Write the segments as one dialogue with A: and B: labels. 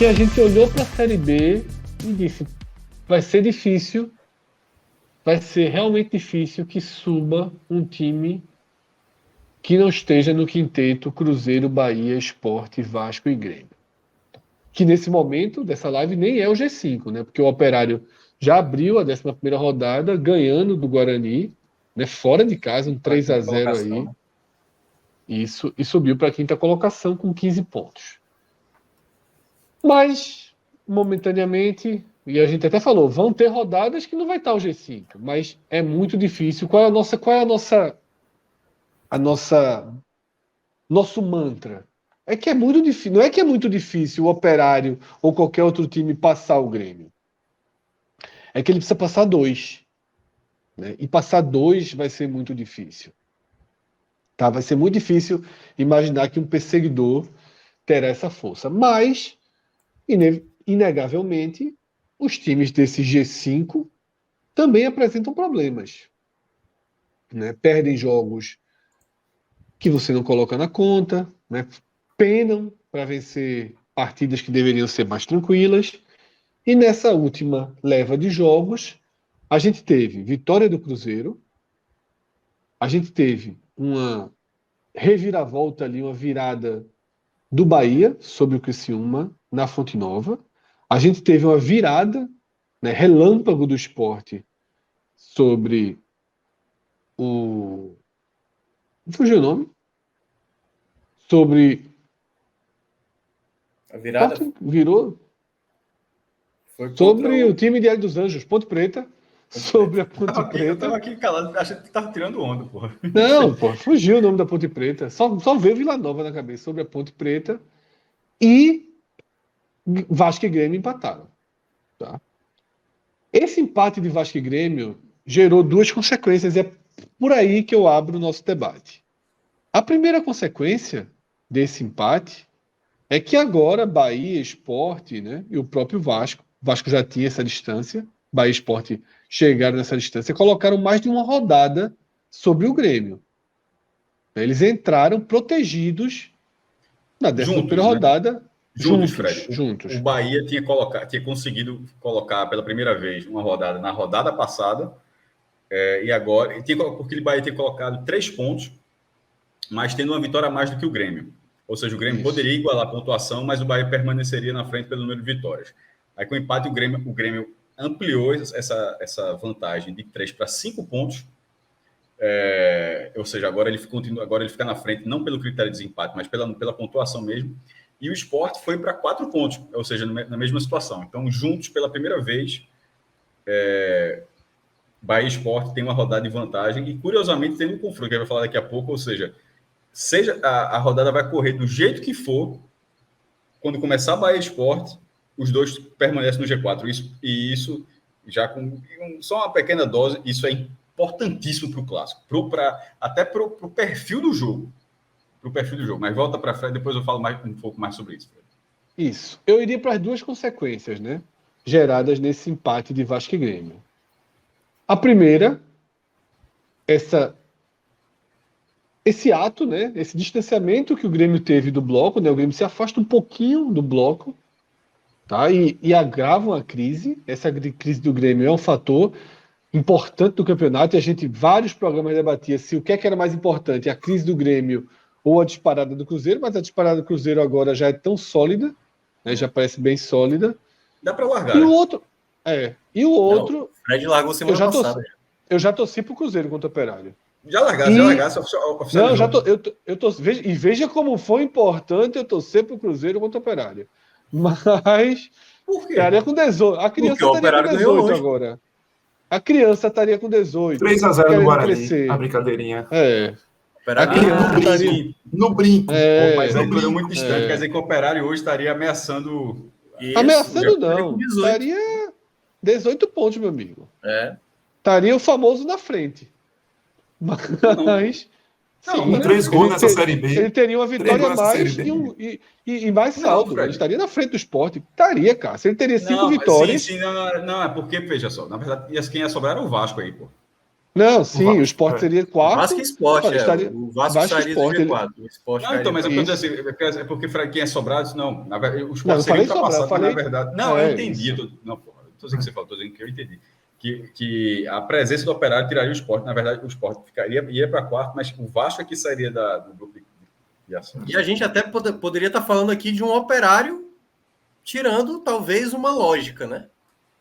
A: que a gente olhou para a Série B e disse: vai ser difícil, vai ser realmente difícil que suba um time que não esteja no quinteto Cruzeiro, Bahia, Sport, Vasco e Grêmio. Que nesse momento dessa live nem é o G5, né? Porque o Operário já abriu a 11ª rodada ganhando do Guarani, né? Fora de casa, um 3-0 aí.
B: Né?
A: Isso, e subiu para a 5ª colocação com 15 pontos. Mas, momentaneamente, e a gente até falou, vão ter rodadas que não vai estar o G5, mas é muito difícil. Qual é a nosso mantra? É que é muito difícil, não é que é muito difícil o Operário ou qualquer outro time passar o Grêmio. É que ele precisa passar 2. Né? E passar 2 vai ser muito difícil. Tá? Vai ser muito difícil imaginar que um perseguidor terá essa força. Mas, inegavelmente, os times desse G5 também apresentam problemas. Né? Perdem jogos que você não coloca na conta, né? Penam para vencer partidas que deveriam ser mais tranquilas. E nessa última leva de jogos, a gente teve vitória do Cruzeiro, a gente teve uma reviravolta ali, uma virada do Bahia sobre o Criciúma na Fonte Nova. A gente teve uma virada, né, relâmpago do Sport sobre o... Fugiu o nome? Sobre...
B: A virada
A: Sport virou...
B: foi
A: sobre o time de Hélio dos Anjos, Ponte Preta. Sobre a Ponte Preta.
B: Eu tava aqui calado, achando que tava tirando onda, porra.
A: Não, pô, fugiu o nome da Ponte Preta. Só veio Vila Nova na cabeça sobre a Ponte Preta. E Vasco e Grêmio empataram. Tá? Esse empate de Vasco e Grêmio gerou 2 consequências. E é por aí que eu abro o nosso debate. A primeira consequência desse empate é que agora Bahia, Sport, né, e o próprio Vasco já tinha essa distância, Bahia e Sport chegaram nessa distância, colocaram mais de uma rodada sobre o Grêmio. Eles entraram protegidos na 11ª rodada.
B: Juntos, Fred.
A: Juntos.
B: O Bahia tinha conseguido colocar pela primeira vez uma rodada na rodada passada, e agora, porque o Bahia tinha colocado 3 pontos, mas tendo uma vitória a mais do que o Grêmio. Ou seja, o Grêmio poderia igualar a pontuação, mas o Bahia permaneceria na frente pelo número de vitórias. Aí com o empate, o Grêmio ampliou essa vantagem de 3 para 5 pontos. Ou seja, agora ele fica na frente, não pelo critério de desempate, mas pela pontuação mesmo. E o Sport foi para 4 pontos, ou seja, na mesma situação. Então, juntos, pela primeira vez, Bahia e Sport tem uma rodada de vantagem. E, curiosamente, tem um confronto que a gente vai falar daqui a pouco, ou seja a rodada vai correr do jeito que for, quando começar Bahia e Sport, os dois permanecem no G4. Isso já com só uma pequena dose, isso é importantíssimo para o clássico, até para o perfil do jogo. Mas volta para frente, depois eu falo um pouco mais sobre isso.
A: Isso. Eu iria para as 2 consequências, né, geradas nesse empate de Vasco e Grêmio. A primeira, esse ato, né, esse distanciamento que o Grêmio teve do bloco, né, o Grêmio se afasta um pouquinho do bloco, tá, e agrava a crise. Essa crise do Grêmio é um fator importante do campeonato, e vários programas debatia se o que era mais importante, a crise do Grêmio ou a disparada do Cruzeiro, mas a disparada do Cruzeiro agora já é tão sólida, né, já parece bem sólida.
B: Dá para largar.
A: E o outro... Não,
C: o Fred largou semana passada.
A: Eu já torci pro Cruzeiro contra o Operário.
B: Já largasse
A: oficial. Não, veja como foi importante eu torcer pro Cruzeiro contra o Operário. Mas...
B: Por quê?
A: Estaria com 18. A criança estaria com 18 agora. A criança estaria com 18.
D: 3-0 no Guarani. A brincadeirinha.
A: A criança estaria...
D: No brinco.
B: Mas aí foi muito distante. Quer dizer que o Operário hoje estaria ameaçando...
A: Ameaçando não. Estaria 18 pontos, meu amigo. Estaria o famoso na frente. Mas...
D: Com 3 gols nessa Série B.
A: Ele teria uma vitória a mais e mais saldo. Ele estaria na frente do Sport. Estaria, cara. Se ele teria 5 vitórias...
B: Não, é porque, veja só, na verdade, quem ia sobrar era o Vasco aí, pô.
A: Não, sim, o Sport seria quarto.
C: Vasco e Sport,
A: estaria,
C: o Vasco sairia do G4. O Sport
B: não, então, mas eu tô dizendo assim, é porque quem é sobrado, não. Na verdade, o Sport seria ultrapassado, mas na verdade. Não, eu entendi. Não, tô dizendo que você falou, tô dizendo que eu entendi. Que a presença do Operário tiraria o Sport. Na verdade, o Sport ia para quarto, mas o Vasco é que sairia do grupo de ação.
C: E a gente até poderia estar falando aqui de um Operário tirando, talvez, uma lógica, né?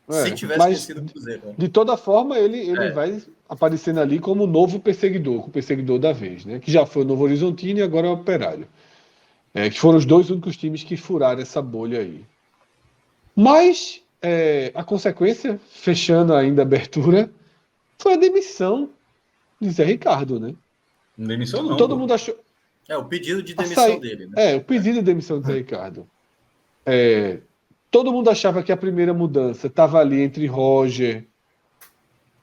C: Se tivesse vencido o Cruzeiro. Né?
A: De toda forma, ele vai aparecendo ali como o novo perseguidor, o perseguidor da vez, né? Que já foi o Novo Horizontino e agora é o Operário. Que foram os dois únicos times que furaram essa bolha aí. Mas a consequência, fechando ainda a abertura, foi a demissão de Zé Ricardo, né?
B: Demissão não.
A: Todo mundo achou.
C: O pedido de demissão dele, né?
A: O pedido de demissão de Zé Ricardo. Todo mundo achava que a primeira mudança estava ali entre Roger,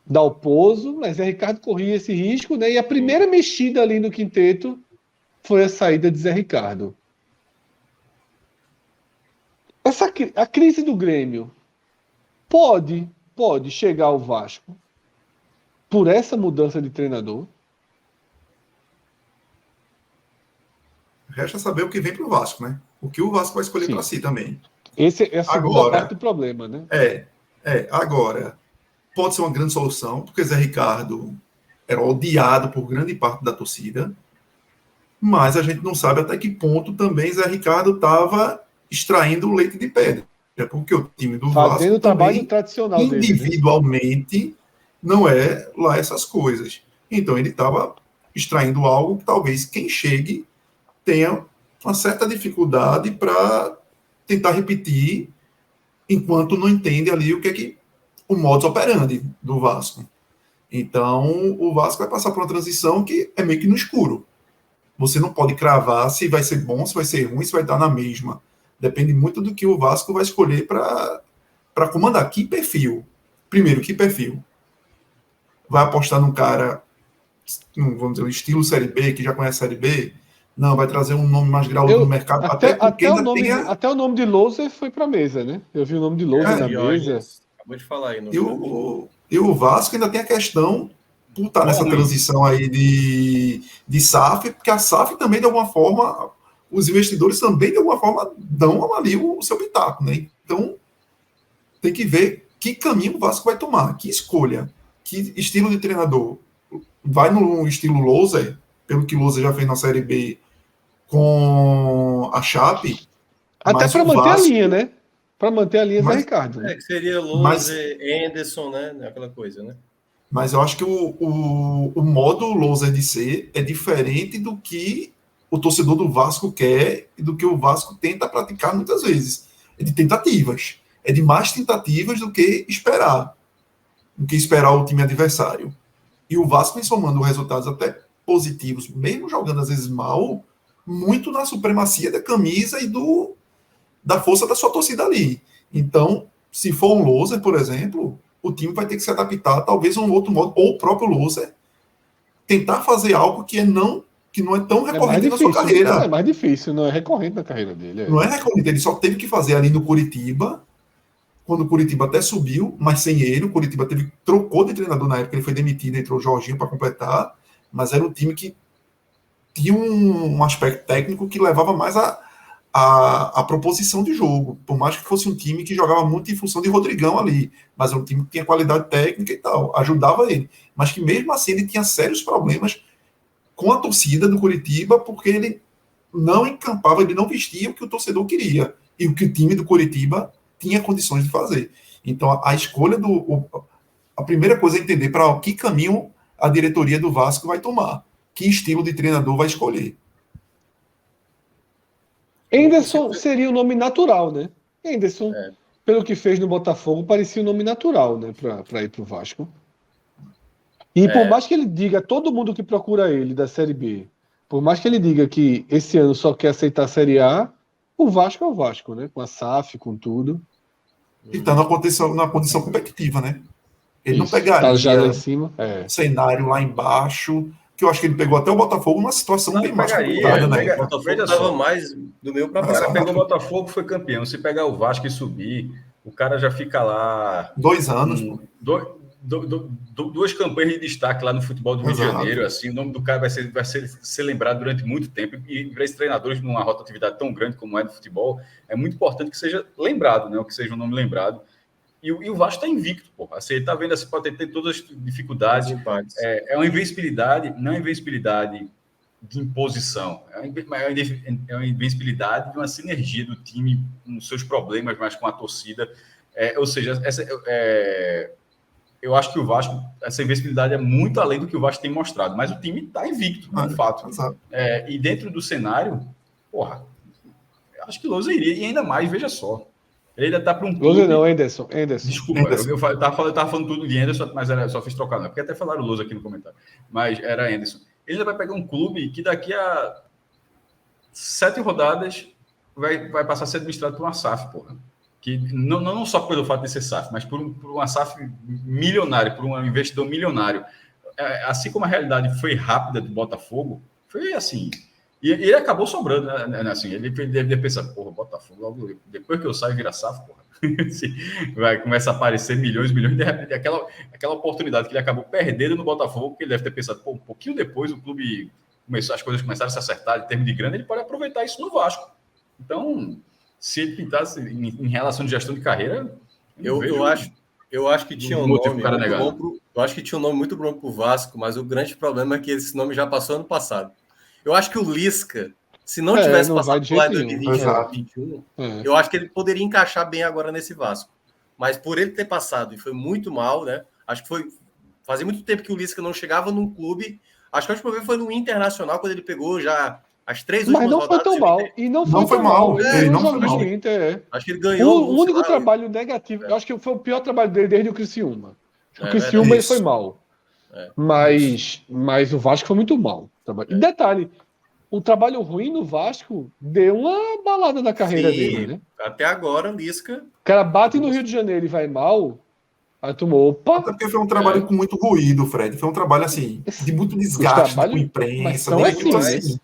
A: Dalpozo, mas Zé Ricardo corria esse risco, né? E a primeira mexida ali no quinteto foi a saída de Zé Ricardo. A crise do Grêmio pode chegar ao Vasco por essa mudança de treinador?
D: Resta saber o que vem para o Vasco, né? O que o Vasco vai escolher para si também.
A: Essa é a segunda parte do problema, né?
D: Agora, pode ser uma grande solução, porque Zé Ricardo era odiado por grande parte da torcida, mas a gente não sabe até que ponto também Zé Ricardo estava extraindo o leite de pedra, porque o time do Vasco
A: fazendo o trabalho tradicional
D: individualmente
A: dele, né?
D: Não é lá essas coisas. Então ele estava extraindo algo que talvez quem chegue tenha uma certa dificuldade para tentar repetir enquanto não entende ali o que é que o modus operandi do Vasco. Então, o Vasco vai passar por uma transição que é meio que no escuro. Você não pode cravar se vai ser bom, se vai ser ruim, se vai estar na mesma. Depende muito do que o Vasco vai escolher para comandar. Que perfil? Primeiro, que perfil? Vai apostar num cara, vamos dizer, estilo Série B, que já conhece a Série B? Não, vai trazer um nome mais graúdo no mercado.
A: Até o nome de Louser foi para a mesa, né? Eu vi o nome de Louser na mesa.
C: Acabou de falar aí.
D: E o Vasco ainda tem a questão por estar nessa transição aí de SAF, porque a SAF também, de alguma forma, os investidores também, de alguma forma, dão ali o seu pitaco, né? Então, tem que ver que caminho o Vasco vai tomar, que escolha, que estilo de treinador. Vai no estilo Louser, pelo que o Louser já fez na Série B, com a Chape.
A: Até para manter a linha, né? Para manter a linha Zé Ricardo.
C: Que seria Louser, Anderson, né? Aquela coisa, né?
D: Mas eu acho que o modo Louser de ser é diferente do que o torcedor do Vasco quer e do que o Vasco tenta praticar muitas vezes. É de tentativas. É de mais tentativas do que esperar o time adversário. E o Vasco vem somando resultados até positivos, mesmo jogando às vezes mal, muito na supremacia da camisa e da força da sua torcida ali. Então, se for um loser, por exemplo, o time vai ter que se adaptar talvez a um outro modo, ou o próprio loser tentar fazer algo que não é tão recorrente na sua carreira.
A: É mais difícil, não é recorrente na carreira dele.
D: Não é recorrente, ele só teve que fazer ali no Curitiba, quando o Curitiba até subiu, mas sem ele. O Curitiba trocou de treinador na época, ele foi demitido, entrou o Jorginho para completar, mas era um time que tinha um aspecto técnico que levava mais a proposição de jogo, por mais que fosse um time que jogava muito em função de Rodrigão ali, mas era um time que tinha qualidade técnica e tal, ajudava ele, mas que mesmo assim ele tinha sérios problemas com a torcida do Curitiba, porque ele não encampava, ele não vestia o que o torcedor queria, e o que o time do Curitiba tinha condições de fazer. Então a escolha a primeira coisa é entender para que caminho a diretoria do Vasco vai tomar, que estilo de treinador vai escolher.
A: Anderson seria o nome natural, né? Anderson, pelo que fez no Botafogo, parecia o nome natural, né? Para ir para o Vasco. E por mais que ele diga, todo mundo que procura ele da Série B, por mais que ele diga que esse ano só quer aceitar a Série A, o Vasco é o Vasco, né? Com a SAF, com tudo.
D: E está na condição competitiva, né? Ele não pegaria
A: tá já lá em cima.
D: Cenário lá embaixo, que eu acho que ele pegou até o Botafogo numa situação bem mais complicada, né?
C: O Botafogo estava mais do meio para baixo.
B: O cara pegou o Botafogo, foi campeão. Se pegar o Vasco e subir, o cara já fica lá...
D: 2 anos.
B: duas campanhas de destaque lá no futebol do Rio de Janeiro, assim, o nome do cara vai ser lembrado durante muito tempo, e para esses treinadores numa rotatividade tão grande como é no futebol, é muito importante que seja lembrado, né, que seja um nome lembrado. E o Vasco está invicto, pô. Assim, ele está vendo assim, pode ter todas as dificuldades. É uma invencibilidade, não é invencibilidade de imposição, é uma invencibilidade de uma sinergia do time com seus problemas, mas com a torcida. Ou seja, eu acho que o Vasco, essa invencibilidade é muito além do que o Vasco tem mostrado, mas o time está invicto, de fato. E dentro do cenário, porra, acho que o Lousa iria, e ainda mais, veja só. Ele ainda está para um clube...
A: Lousa não, Anderson.
B: Desculpa,
D: Anderson.
B: eu estava falando tudo de Anderson, mas só fiz trocar, não, porque até falaram Lousa aqui no comentário. Mas era Anderson. Ele ainda vai pegar um clube que daqui a 7 rodadas vai passar a ser administrado por uma SAF, porra. Que não só pelo fato de ser SAF, mas por uma SAF milionária, por um investidor milionário. Assim como a realidade foi rápida do Botafogo, foi assim... E ele acabou sobrando, né? Assim, ele deve pensar, porra, Botafogo, logo depois que eu saio, vira SAF, porra. Vai começar a aparecer milhões, de repente, aquela oportunidade que ele acabou perdendo no Botafogo, que ele deve ter pensado, pô, um pouquinho depois o clube as coisas começaram a se acertar em termos de grana, ele pode aproveitar isso no Vasco. Então, se ele pintasse em relação de gestão de carreira,
C: eu acho que tinha um nome muito bom eu acho que tinha um nome muito bom para o Vasco, mas o grande problema é que esse nome já passou ano passado. Eu acho que o Lisca, se não tivesse passado lá em 2021, eu acho que ele poderia encaixar bem agora nesse Vasco. Mas por ele ter passado e foi muito mal, né? Acho que fazia muito tempo que o Lisca não chegava num clube. Acho que a última vez foi no Internacional, quando ele pegou já as 3 últimas rodadas.
A: Mas não foi tão mal. E não foi mal.
D: Ele não foi mal.
C: Acho que ele ganhou.
A: O único trabalho negativo, eu acho que foi o pior trabalho dele desde o Criciúma. O Criciúma ele foi mal. Mas o Vasco foi muito mal. E detalhe, o trabalho ruim no Vasco deu uma balada na carreira dele, né?
C: Até agora, o Lisca...
A: O cara bate no Rio de Janeiro e vai mal, aí tomou, opa...
D: Até porque foi um trabalho com muito ruído, Fred. Foi um trabalho, assim, de muito desgaste com imprensa.
A: Mas são assim,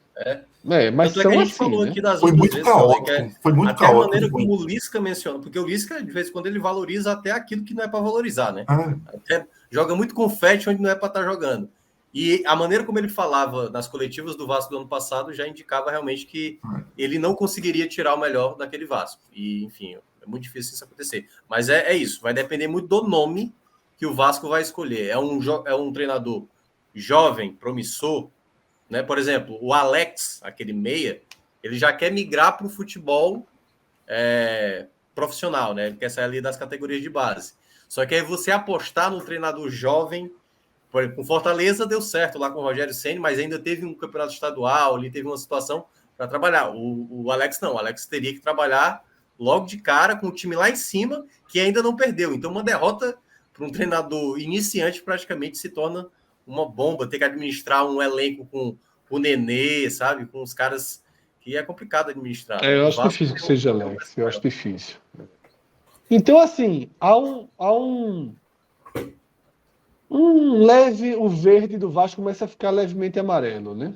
C: falou aqui das
D: foi muito caótico. Foi muito
C: até
D: caótico.
C: A maneira como o Lisca menciona, porque o Lisca, de vez em quando, ele valoriza até aquilo que não é para valorizar, né? Até joga muito confete onde não é para estar jogando. E a maneira como ele falava nas coletivas do Vasco do ano passado já indicava realmente que ele não conseguiria tirar o melhor daquele Vasco. E, enfim, é muito difícil isso acontecer. Mas é isso, vai depender muito do nome que o Vasco vai escolher. É um treinador jovem, promissor, né? Por exemplo, o Alex, aquele meia, ele já quer migrar para o futebol profissional, né? Ele quer sair ali das categorias de base. Só que aí você apostar no treinador jovem, por exemplo, com Fortaleza deu certo lá com o Rogério Ceni, mas ainda teve um campeonato estadual, ali teve uma situação para trabalhar. O Alex não, o Alex teria que trabalhar logo de cara com o time lá em cima, que ainda não perdeu. Então, uma derrota para um treinador iniciante praticamente se torna uma bomba, ter que administrar um elenco com o Nenê, sabe? Com os caras que é complicado administrar.
A: Eu acho difícil que seja Alex, eu acho difícil. Então, assim, há um leve, o verde do Vasco começa a ficar levemente amarelo, né?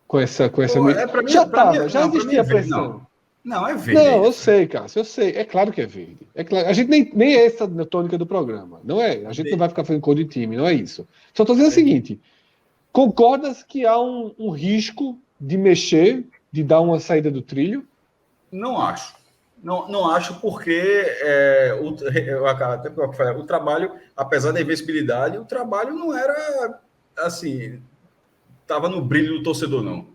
A: Com essa já existia pressão.
B: Não, é verde.
A: Não, eu sei, Cássio, eu sei. É claro que é verde. É claro. A gente nem é essa a tônica do programa. Não é. A gente não vai ficar fazendo cor de time, não é isso. Só estou dizendo o seguinte: concordas que há um risco de mexer, de dar uma saída do trilho?
B: Não acho. Não acho porque o trabalho, apesar da invencibilidade, o trabalho não era assim, estava no brilho do torcedor, não.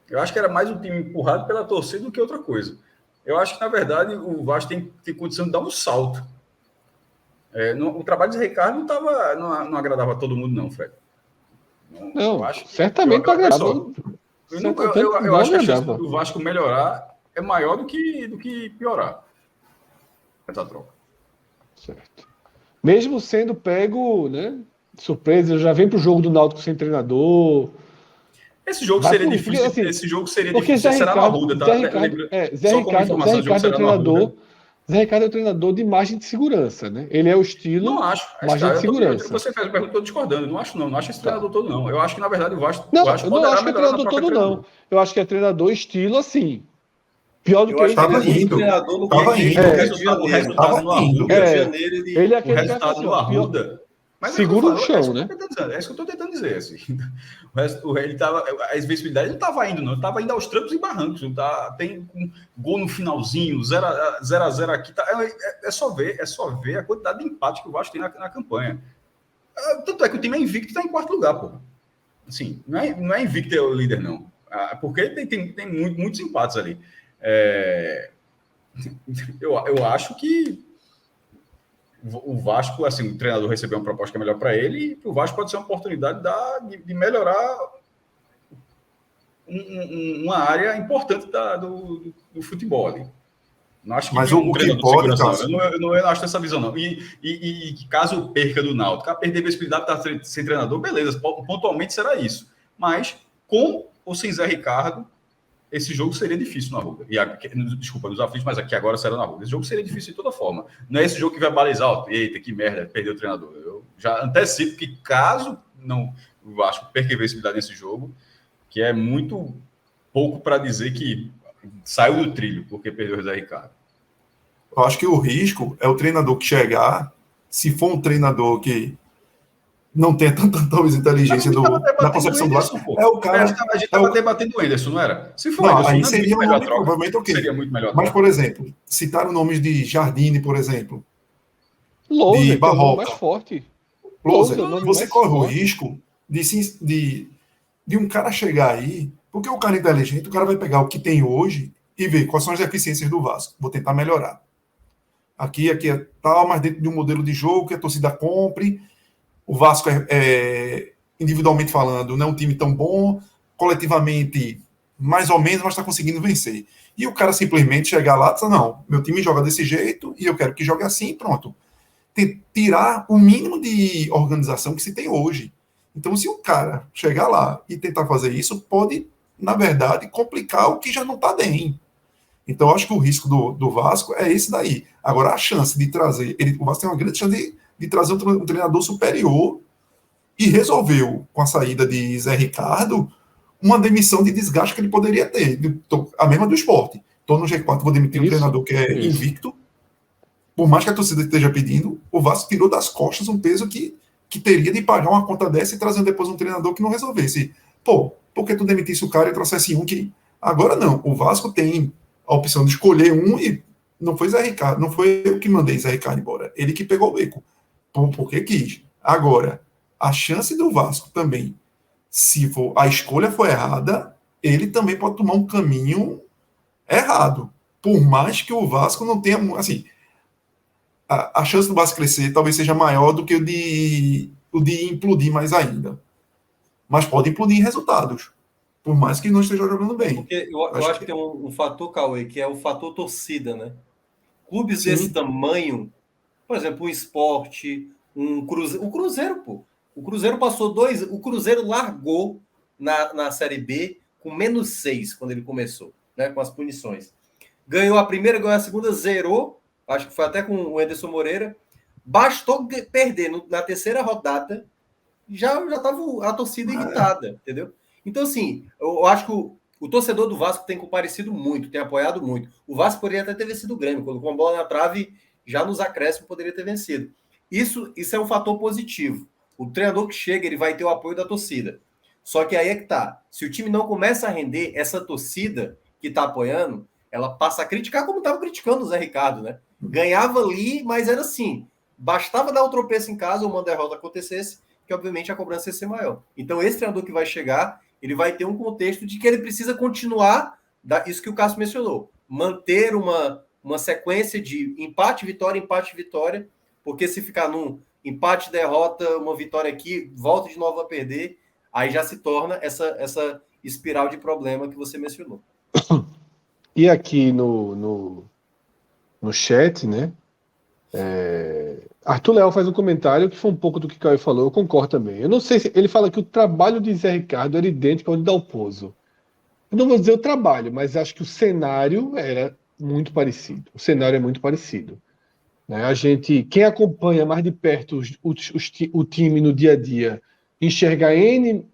B: Eu acho que era mais um time empurrado pela torcida do que outra coisa. Eu acho que, na verdade, o Vasco tem condição de dar um salto. O trabalho de Ricardo não agradava a todo mundo, não, Fred.
A: Não, certamente não agradava.
B: Eu acho que a chance do Vasco melhorar é maior do que piorar essa troca.
A: Certo. Mesmo sendo pego, né? Surpresa, já vem para o jogo do Náutico sem treinador.
B: Esse jogo seria difícil. Assim, esse jogo seria difícil. Será na Arruda, tá?
A: Zé Ricardo é o treinador. Zé Ricardo é o treinador de margem de segurança, né? Ele é o estilo.
B: Não acho.
A: Margem de segurança.
B: Você fez a pergunta, estou discordando. Não acho esse treinador todo, não. Eu acho que, na verdade, o Vasco.
A: Não acho que é treinador todo, não. Eu acho que é treinador estilo assim. Pior do que ele
D: estava indo.
B: O resultado no Arruda.
A: Ele é aquele
B: resultado no Arruda Mas
A: segura o chão, né?
B: É isso que eu estou tentando dizer. Assim. Ele tava, a invencibilidade não estava indo, não. Ele estava indo aos trancos e barrancos. Tem um gol no finalzinho, 0-0 aqui. É só ver a quantidade de empate que o Vasco tem na campanha. Tanto é que o time é invicto e está em quarto lugar, pô. Assim, não é invicto é o líder, não. Porque tem muitos empates ali. Eu acho que o Vasco, assim, o treinador recebeu uma proposta que é melhor para ele, e o Vasco pode ser uma oportunidade de melhorar uma área importante do futebol ali. Não acho que
D: mas o que pode,
B: eu não acho essa visão, não. E caso perca do Náutico, perder a visibilidade para ser treinador, beleza, pontualmente será isso. Mas com ou sem Zé Ricardo, esse jogo seria difícil na Arruda. Desculpa, nos aflitos, mas aqui agora será na Arruda. Esse jogo seria difícil de toda forma. Não é esse jogo que vai balizar, eita, que merda, perdeu o treinador. Eu já antecipo que caso não o Vasco perca a invencibilidade nesse jogo, que é muito pouco para dizer que saiu do trilho porque perdeu o Zé Ricardo.
D: Eu acho que o risco é o treinador que chegar, se for um treinador que não tem tanta talvez inteligência na concepção do Vasco, é o cara...
B: A gente estava debatendo o Anderson, não era? Se for
D: não,
B: Anderson,
D: aí seria um nome
B: troca,
D: provavelmente ok.
B: Seria muito melhor.
D: Mas, por exemplo, citaram nomes de Jardine, por exemplo.
A: Lousa,
D: de Barroca.
A: Que é o nome mais forte.
D: Lousa, você corre o risco de um cara chegar aí, porque o cara é inteligente, o cara vai pegar o que tem hoje e ver quais são as deficiências do Vasco. Vou tentar melhorar. Aqui é tal, mas dentro de um modelo de jogo que a torcida compre. O Vasco individualmente falando, não é um time tão bom, coletivamente mais ou menos, mas está conseguindo vencer. E o cara simplesmente chegar lá e dizer, não, meu time joga desse jeito e eu quero que jogue assim, pronto. Tirar o mínimo de organização que se tem hoje. Então, se o cara chegar lá e tentar fazer isso, pode, na verdade, complicar o que já não está bem. Então, eu acho que o risco do Vasco é esse daí. Agora, a chance de trazer... o Vasco tem uma grande chance de trazer um treinador superior e resolveu, com a saída de Zé Ricardo, uma demissão de desgaste que ele poderia ter. A mesma do Sport. Estou no G4, vou demitir um treinador que é invicto. Por mais que a torcida esteja pedindo, o Vasco tirou das costas um peso que teria de pagar uma conta dessa e trazer depois um treinador que não resolvesse. Pô, por que tu demitisse o cara e trouxesse um que... Agora não, o Vasco tem a opção de escolher um e não foi Zé Ricardo, não foi eu que mandei Zé Ricardo embora, ele que pegou o beco, porque quis. Agora, a chance do Vasco também, se a escolha for errada, ele também pode tomar um caminho errado, por mais que o Vasco não tenha, assim, a chance do Vasco crescer talvez seja maior do que o de implodir mais ainda, mas pode implodir em resultados, por mais que não esteja jogando bem.
C: Porque eu acho que tem um fator, Cauê, que é o fator torcida, né? Clubes desse tamanho, por exemplo, o Sport, o Cruzeiro, pô. O Cruzeiro passou o Cruzeiro largou na Série B com -6 quando ele começou, né? Com as punições. Ganhou a primeira, ganhou a segunda, zerou. Acho que foi até com o Anderson Moreira. Bastou perder na terceira rodada, já estava a torcida irritada, entendeu? Então, assim, eu acho que o torcedor do Vasco tem comparecido muito, tem apoiado muito. O Vasco poderia até ter vencido o Grêmio, quando com a bola na trave, já nos acréscimos poderia ter vencido. Isso é um fator positivo. O treinador que chega, ele vai ter o apoio da torcida. Só que aí é que tá. Se o time não começa a render, essa torcida que está apoiando, ela passa a criticar como estava criticando o Zé Ricardo, né? Ganhava ali, mas era assim. Bastava dar um tropeço em casa ou uma derrota acontecesse, que obviamente a cobrança ia ser maior. Então, esse treinador que vai chegar, ele vai ter um contexto de que ele precisa continuar, isso que o Cássio mencionou, manter uma sequência de empate, vitória, porque se ficar num empate, derrota, uma vitória aqui, volta de novo a perder, aí já se torna essa espiral de problema que você mencionou.
A: E aqui no chat, né? Arthur Leal faz um comentário que foi um pouco do que o Caio falou, eu concordo também. Eu não sei se ele fala que o trabalho de Zé Ricardo era idêntico ao de Dalpozo. Eu não vou dizer o trabalho, mas acho que o cenário era muito parecido. O cenário é muito parecido. Né? Quem acompanha mais de perto o time no dia a dia, enxerga N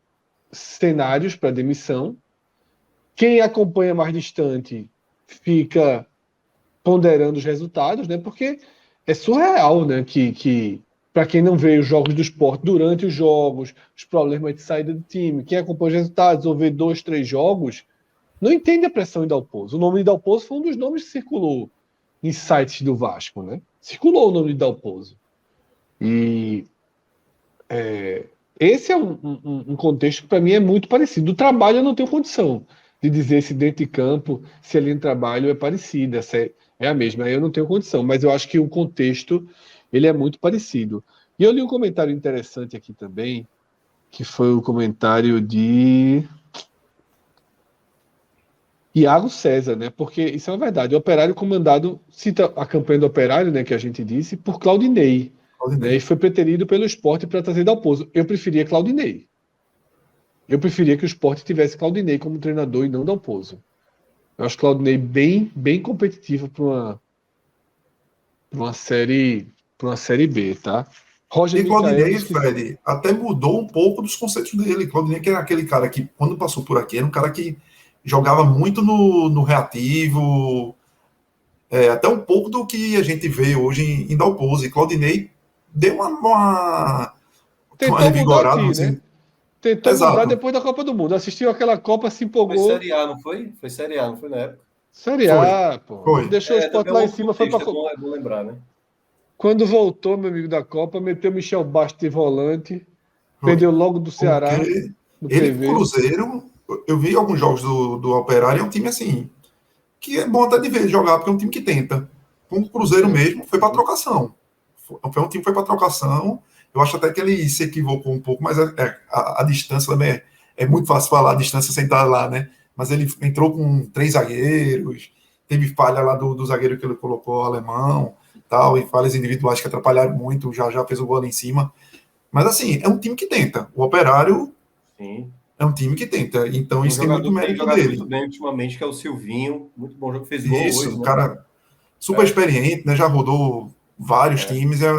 A: cenários para demissão. Quem acompanha mais distante fica ponderando os resultados, né? Porque é surreal, né? Que para quem não vê os jogos do Sport durante os jogos, os problemas de saída do time, quem acompanha os resultados ou vê 2, 3 jogos, não entende a pressão em Dalpozo. O nome de Dalpozo foi um dos nomes que circulou em sites do Vasco, né? Circulou o nome de Dalpozo. E esse é um contexto que para mim é muito parecido. Do trabalho eu não tenho condição de dizer se dentro de campo, se ali no trabalho é parecido, essa é a mesma. Aí eu não tenho condição, mas eu acho que o contexto ele é muito parecido. E eu li um comentário interessante aqui também, que foi o comentário de Iago César, né? Porque isso é uma verdade. O Operário comandado, cita a campanha do Operário, né, que a gente disse, por Claudinei. Né, e foi preterido pelo Sport para trazer Dalpozo. Eu preferia Claudinei. Eu preferia que o Sport tivesse Claudinei como treinador e não Dalpozo. Eu acho Claudinei bem competitivo para uma série B, tá?
D: E Claudinei, Fred, até mudou um pouco dos conceitos dele. Claudinei, que era aquele cara que, quando passou por aqui, era um cara que jogava muito no reativo, até um pouco do que a gente vê hoje em Dalpozo. E Claudinei deu uma
A: revigorada. Aqui,
D: assim,
A: né? Tentou mudar depois da Copa do Mundo. Assistiu aquela Copa, se empolgou.
C: Foi Série A, não foi? Foi Série A, não foi na época?
A: Série A, pô.
D: Foi.
A: Deixou o Sport lá em cima. Foi pra...
C: É bom lembrar, né?
A: Quando voltou, meu amigo da Copa, meteu Michel Bastos de volante. Perdeu logo do Ceará.
D: Ele, Cruzeiro, eu vi alguns jogos do Operário, é um time assim, que é bom até de ver jogar, porque é um time que tenta. Com o Cruzeiro mesmo, foi para trocação. Foi um time que foi para trocação. Eu acho até que ele se equivocou um pouco, mas a distância também é muito fácil falar, a distância sem estar lá, né? Mas ele entrou com 3 zagueiros, teve falha lá do zagueiro que ele colocou, o alemão, tal, e falhas individuais que atrapalharam muito, já fez o gol ali em cima. Mas assim, é um time que tenta. O Operário é um time que tenta. Então isso tem muito mérito dele.
C: Muito bem ultimamente, que é o Silvinho, muito bom jogo, fez gol
D: isso,
C: hoje, né?
D: Cara super experiente, né? Já rodou vários times, é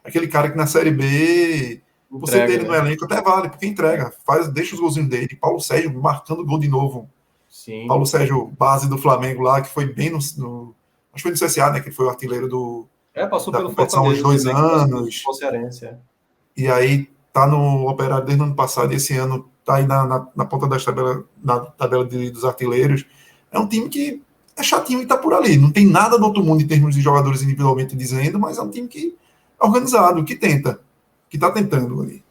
D: aquele cara que na Série B, você ter ele no elenco até vale, porque entrega, deixa os golzinhos dele. Paulo Sérgio marcando gol de novo.
C: Sim.
D: Paulo Sérgio, base do Flamengo lá, que foi bem acho que foi no CSA, né? Que foi o artilheiro
C: passou
D: da
C: pelo
D: competição há uns 2 anos.
C: Cearense,
D: E aí tá no Operário desde o ano passado, e esse ano tá aí na ponta na tabela dos artilheiros. É um time que é chatinho e tá por ali. Não tem nada do outro mundo em termos de jogadores individualmente dizendo, mas é um time que é organizado, que tenta, que tá tentando ali.